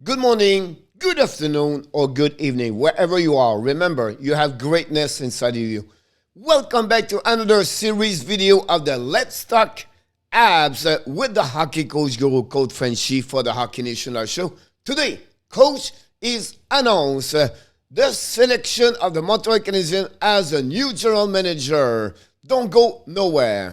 Good morning, good afternoon, or good evening, wherever you are. Remember, you have greatness inside of you. Welcome back to another series video of the Let's Talk Abs with the hockey coach guru, Coach FRENCHY for the Hockey Nation Live Show. Today, Coach is announced the selection of the Montreal Canadiens as a new general manager. Don't go nowhere.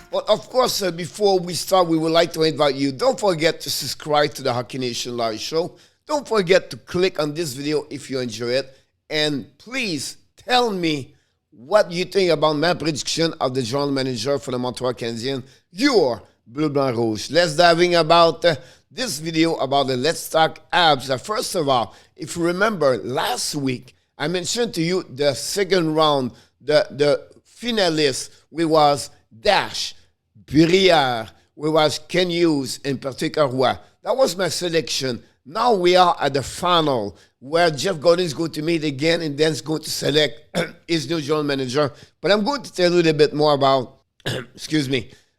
But of course, before we start, we would like to invite you. Don't forget to subscribe to the Hockey Nation Live Show. Don't forget to click on this video if you enjoy it. And please tell me what you think about my prediction of the general manager for the Montreal Canadiens, your Bleu Blanc Rouge. Let's dive in about this video about the Let's Talk Abs. First of all, if you remember last week, I mentioned to you the second round, the finalists, we was Darche, Brière, we was Ken Hughes, and Patrick Roy. That was my selection. Now we are at the final where Jeff Gordon is going to meet again and then is going to select his new general manager. But I'm going to tell you a little bit more about,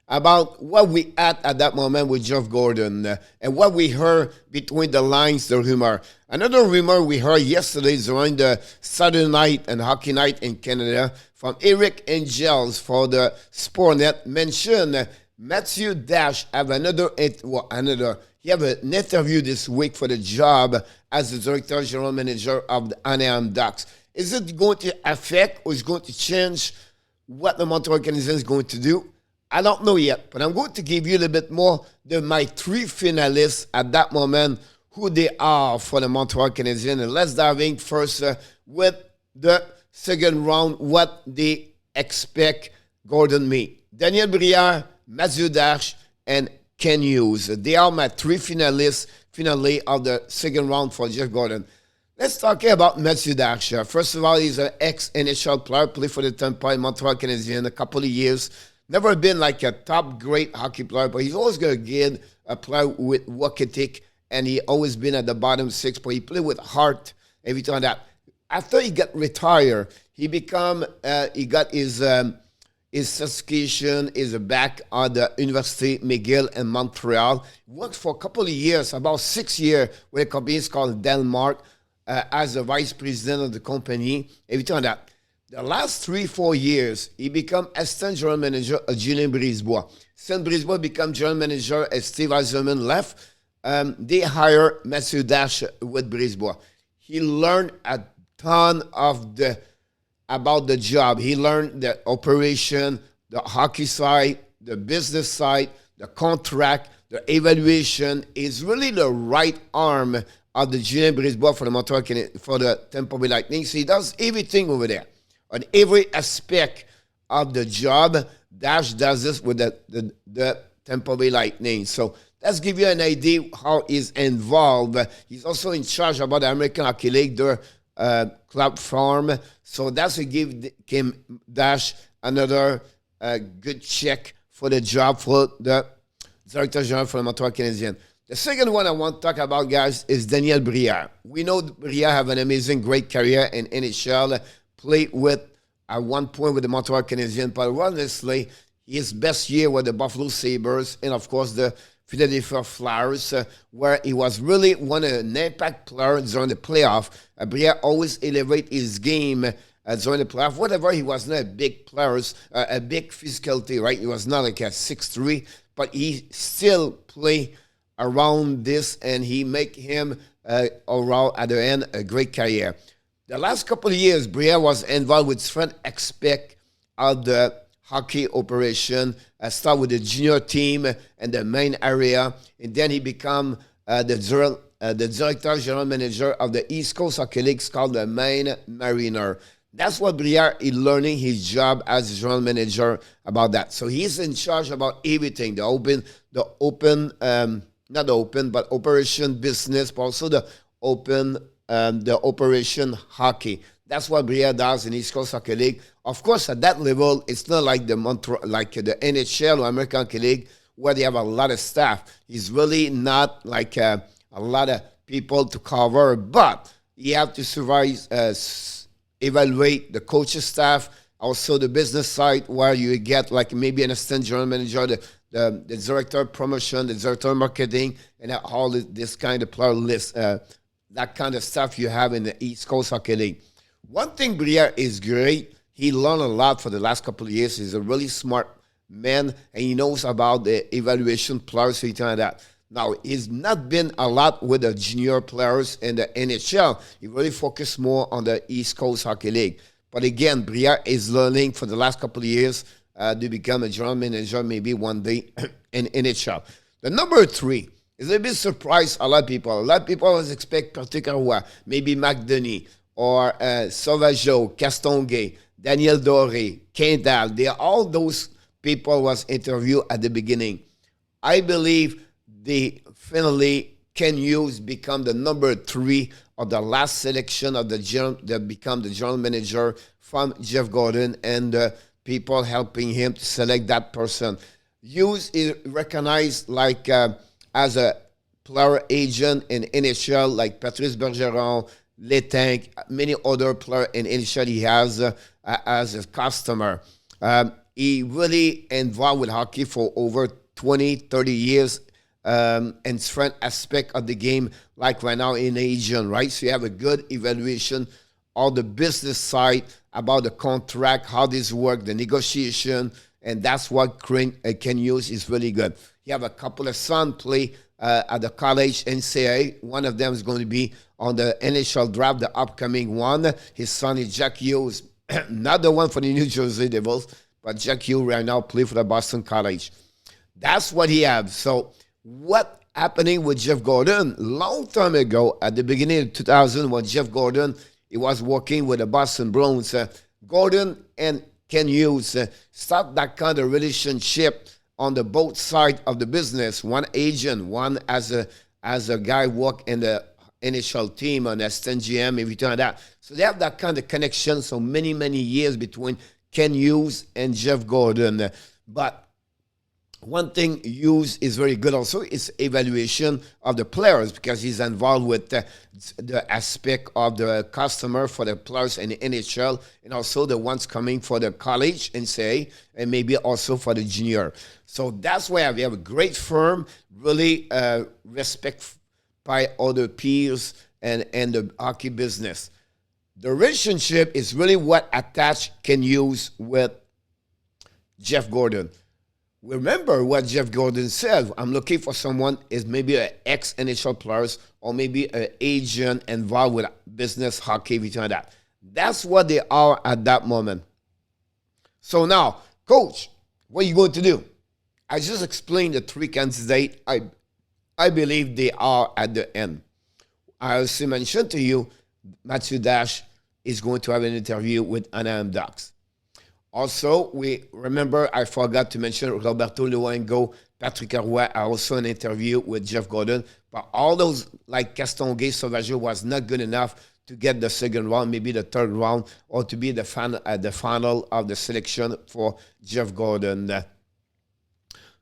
about what we had at that moment with Jeff Gordon and what we heard between the lines, the rumor. Another rumor we heard yesterday during the Saturday night and hockey night in Canada from Eric Angels for the Sportnet mentioned Mathieu Darche have he have an interview this week for the job as the director general manager of the Anaheim Ducks. Is it going to affect or is it going to change what the Montreal Canadiens is going to do? I don't know yet, but I'm going to give you a little bit more than my three finalists at that moment, who they are for the Montreal Canadiens. And let's dive in first with the second round, what they expect Gordon meet. Daniel Brière, Mathieu Darche, and Ken Hughes. They are my three finalists of the second round for Jeff Gordon. Let's talk about Mathieu Darche. First of all, he's an ex-NHL player, played for the Tampa Bay Montreal Canadiens a couple of years. Never been like a top great hockey player, but he's always going to get a player with work ethic, and he always been at the bottom six, but he played with heart every time that. After he got retired, he got his certification, is back at the University McGill in Montreal. He worked for a couple of years, about 6 years, with a company called Denmark as the vice president of the company. Every time that. The last 3-4 years, he became assistant general manager of Julien Brisebois. Since Brisebois became general manager as Steve Eisenman left, they hired Mathieu Darche with Brisebois. He learned a ton about the job. He learned the operation, the hockey side, the business side, the contract, the evaluation. Is really the right arm of the Julien Brisebois for the Montreal for the Tampa Bay Lightning. So he does everything over there. On every aspect of the job, Darche does this with the Tampa Bay Lightning. So let's give you an idea how he's involved. He's also in charge about the American Hockey League, their club farm. So that's to give Kim Darche another good check for the job for the director general for the Montreal Canadiens. The second one I want to talk about, guys, is Daniel Brière. We know Brière have an amazing, great career in NHL. Played with, at one point, with the Montreal Canadiens, but honestly, his best year with the Buffalo Sabres and, of course, the Philadelphia Flyers, where he was really an impact player during the playoff. Brière always elevate his game during the playoff. Whatever, he was not a big player, a big physicality, right? He was not like a 6'3", but he still play around this, and he make him, overall, at the end, a great career. The last couple of years, Brière was involved with different aspects of the hockey operation. Start with the junior team and the main area, and then he became the director general manager of the East Coast Hockey League, called the Maine Mariner. That's what Brière is learning his job as general manager about that. So he's in charge about everything: the operation business, but also the operation hockey. That's what Brière does in East Coast Hockey League. Of course, at that level, it's not like the NHL or American Hockey League, where they have a lot of staff. He's really not like a lot of people to cover, but you have to evaluate the coaching staff, Also the business side where you get like maybe an assistant general manager, the director of promotion, the director of marketing, and all this kind of player list, that kind of stuff you have in the East Coast Hockey League. One thing Briere is great. He learned a lot for the last couple of years. He's a really smart man, and he knows about the evaluation players, so like that. Now, he's not been a lot with the junior players in the NHL. He really focused more on the East Coast Hockey League. But again, Briere is learning for the last couple of years to become a general manager maybe one day in NHL. The number 3 is a bit surprised a lot of people. A lot of people always expect particularly maybe McDonough or Sauvageau, Castonguay, Daniel Doré, Quintal. They are all those people was interviewed at the beginning. I believe they finally can use become the number 3 of the last selection of that become the general manager from Jeff Gordon and people helping him to select that person. Hughes is recognized like as a player agent in NHL, like Patrice Bergeron, Letang, many other players in NHL he has as a customer. He really involved with hockey for over 20, 30 years and different aspect of the game, like right now in agent, right? So you have a good evaluation on the business side about the contract, how this work, the negotiation, and that's what Ken use is really good. You have a couple of sons play at the college NCAA. One of them is going to be on the NHL draft, the upcoming one. His son is Jack Hughes, not the one for the New Jersey Devils, but Jack Hughes right now play for the Boston College. That's what he has. So what happening with Jeff Gordon? Long time ago, at the beginning of 2000, when Jeff Gordon he was working with the Boston Bruins, Gordon and Ken Hughes start that kind of relationship on the both sides of the business. One agent, one as a guy work in the NHL team on assistant GM, everything like that. So they have that kind of connection. So many, many years between Ken Hughes and Jeff Gordon. But one thing Hughes is very good also is evaluation of the players because he's involved with the aspect of the customer for the players in the NHL and also the ones coming for the college and say, and maybe also for the junior. So that's why we have a great firm, really respect by other peers and the hockey business. The relationship is really what attached Ken Hughes with Jeff Gordon. Remember what Jeff Gordon said. I'm looking for someone is maybe an ex-NHL players or maybe an agent involved with business, hockey, everything like that. That's what they are at that moment. So now, coach, what are you going to do? I just explained the 3 candidates. I believe they are at the end. I also mentioned to you, Mathieu Darche is going to have an interview with Anaheim Ducks. Also, we remember I forgot to mention Roberto Luongo, Patrick Roy are also an interview with Jeff Gordon. But all those like Castonguay, Sauvageau was not good enough to get the second round, maybe the third round, or to be the final of the selection for Jeff Gordon.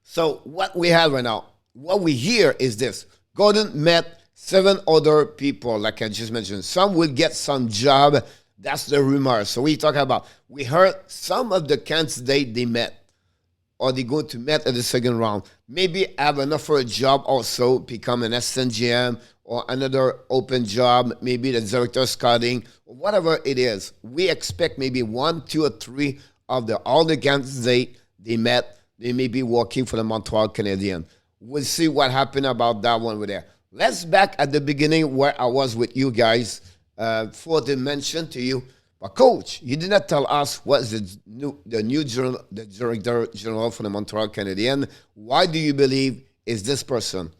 So what we have right now, what we hear is this. Gordon met 7 other people, like I just mentioned. Some will get some job. That's the rumor. So we talk about, we heard some of the candidates they met, or they going to meet at the second round. Maybe have enough for a job also, become an assistant GM, or another open job, maybe the director of scouting, or whatever it is. We expect maybe 1, 2, or 3 of all the candidates they met, they may be working for the Montreal Canadiens. We'll see what happened about that one over there. Let's back at the beginning where I was with you guys for the mention to you. But coach, you did not tell us what's the new director general for the Montreal Canadiens. Why do you believe is this person?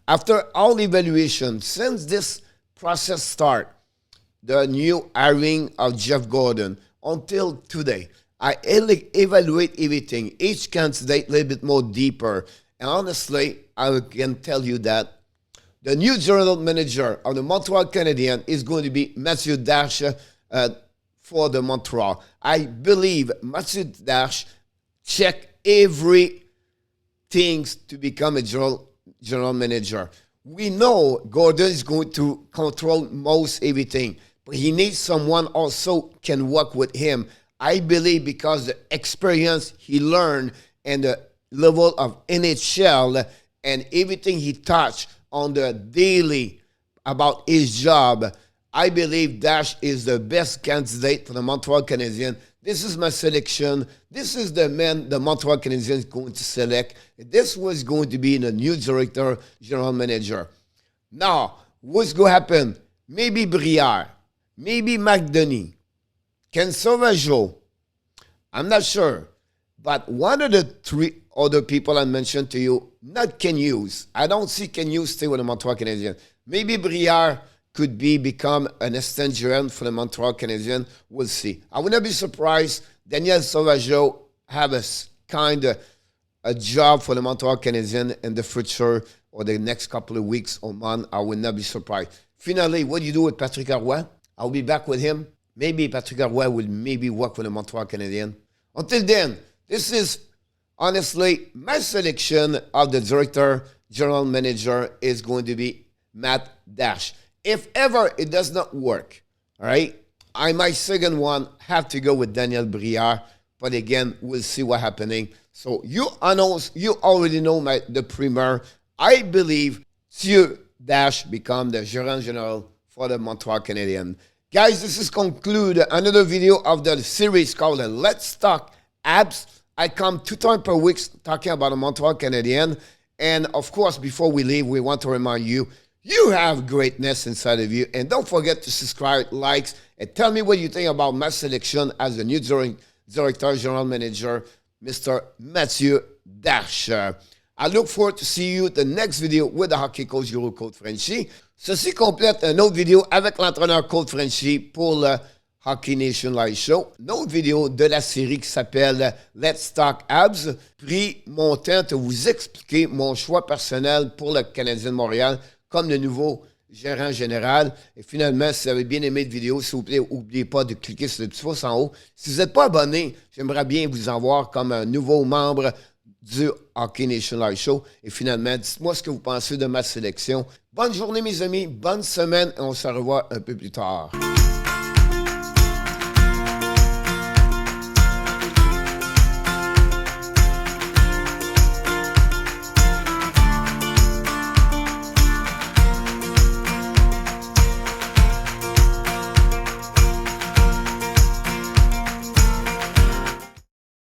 After all evaluation, since this process start, the new hiring of Jeff Gordon until today, I evaluate everything, each candidate a little bit more deeper. And honestly, I can tell you that the new general manager of the Montreal Canadiens is going to be Mathieu Darche for the Montreal. I believe Mathieu Darche check everything to become a general manager. We know Gordon is going to control most everything, but he needs someone also can work with him I believe because the experience he learned and the level of NHL and everything he touched on the daily about his job, I believe Darche is the best candidate for the Montreal Canadiens. This is my selection. This is the man the Montreal Canadiens is going to select. This was going to be the new director, general manager. Now, what's going to happen? Maybe Brière, maybe McDonough, Ken Sauvageau. I'm not sure. But one of the three other people I mentioned to you, not Ken Hughes. I don't see Ken Hughes stay with the Montreal Canadiens. Maybe Brière could become an assistant GM for the Montreal Canadiens. We'll see. I would not be surprised Daniel Sauvageau have a kind of a job for the Montreal Canadiens in the future or the next couple of weeks or months. I would not be surprised. Finally, what do you do with Patrick Roy? I'll be back with him. Maybe Patrick Roy will maybe work for the Montreal Canadiens. Until then, this is honestly my selection of the director, general manager is going to be Matt Darche. If ever it does not work, all right, my second one have to go with Daniel Brière. But again, we'll see what's happening. So you already know the primer. I believe Mathieu Darche become the gérant général for the Montreal Canadiens. Guys, this is conclude another video of the series called Let's Talk Habs. I come 2 times per week talking about the Montreal Canadiens. And of course, before we leave, we want to remind you, you have greatness inside of you. And don't forget to subscribe, likes, and tell me what you think about my selection as the new director, general manager, Mr. Mathieu Darche. I look forward to see you the next video with the hockey coach Euro Code FRENCHY. Ceci complète une autre vidéo avec l'entraîneur Code FRENCHY pour le Hockey Nation Live Show. Une autre vidéo de la série qui s'appelle Let's Talk Habs. Pris mon temps de vous expliquer mon choix personnel pour le Canadien de Montréal comme le nouveau gérant général. Et finalement, si vous avez bien aimé cette vidéo, s'il vous plaît, n'oubliez pas de cliquer sur le petit pouce en haut. Si vous n'êtes pas abonné, j'aimerais bien vous en voir comme un nouveau membre du Hockey Nation Live Show. Et finalement, dites-moi ce que vous pensez de ma sélection. Bonne journée, mes amis. Bonne semaine. Et on se revoit un peu plus tard.